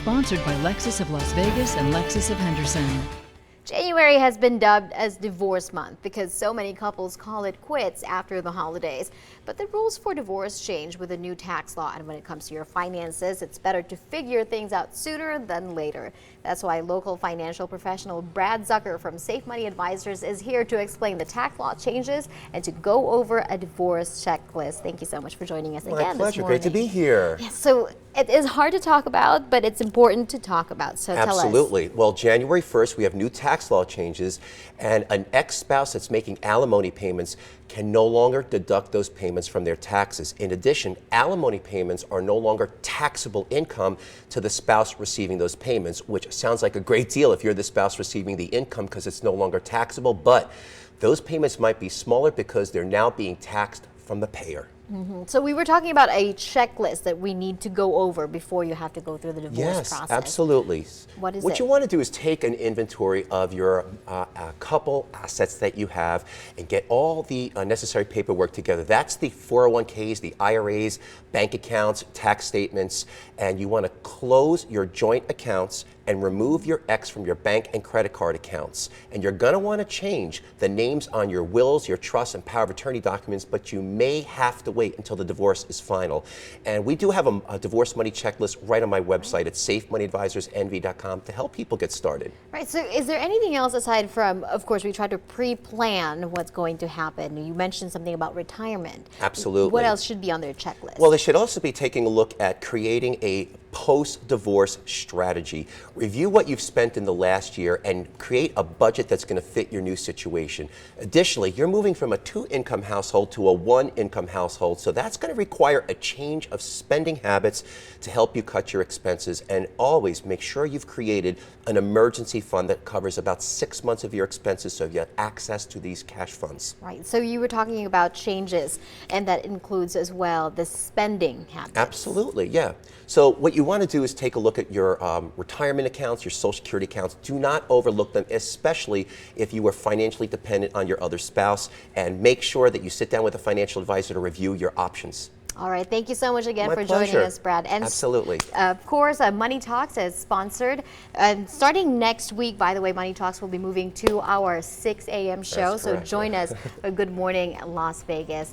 Sponsored by Lexus of Las Vegas and Lexus of Henderson. January has been dubbed as divorce month because so many couples call it quits after the holidays. But the rules for divorce change with a new tax law, and when it comes to your finances, it's better to figure things out sooner than later. That's why local financial professional Brad Zucker from Safe Money Advisors is here to explain the tax law changes and to go over a divorce checklist. Thank you so much for joining us again My pleasure. this morning. Great to be here. Yes, so it is hard to talk about, but it's important to talk about. So tell us. Absolutely. Well, January 1st, we have new tax law changes, and an ex-spouse that's making alimony payments can no longer deduct those payments from their taxes. In addition, alimony payments are no longer taxable income to the spouse receiving those payments, which sounds like a great deal if you're the spouse receiving the income because it's no longer taxable, but those payments might be smaller because they're now being taxed from the payer. So we were talking about a checklist that we need to go over before you have to go through the divorce process. Yes, absolutely. What is What it? you want to do is take an inventory of your couple assets that you have and get all the necessary paperwork together. That's the 401ks, the IRAs, bank accounts, tax statements, and you want to close your joint accounts and remove your ex from your bank and credit card accounts. And you're going to want to change the names on your wills, your trusts, and power of attorney documents, but you may have to wait until the divorce is final. And we do have a divorce money checklist right on my website at safemoneyadvisorsnv.com to help people get started. Right, so is there anything else aside from, of course, we try to pre-plan what's going to happen? You mentioned something about retirement. Absolutely. What else should be on their checklist? Well, they should also be taking a look at creating a post-divorce strategy. Review what you've spent in the last year and create a budget that's going to fit your new situation. Additionally, you're moving from a two-income household to a one-income household, so that's going to require a change of spending habits to help you cut your expenses. And always make sure you've created an emergency fund that covers about 6 months of your expenses so you have access to these cash funds. Right, so you were talking about changes, and that includes as well the spending habits. Absolutely, yeah. So what you want to do is take a look at your retirement accounts, your Social Security accounts. Do not overlook them, especially if you are financially dependent on your other spouse, and make sure that you sit down with a financial advisor to review your options. All right, thank you so much again My for pleasure. joining us, Brad. And absolutely. Of course, Money Talks is sponsored. Starting next week, by the way, Money Talks will be moving to our 6 a.m. show. That's so correct. join us. Good morning, Las Vegas.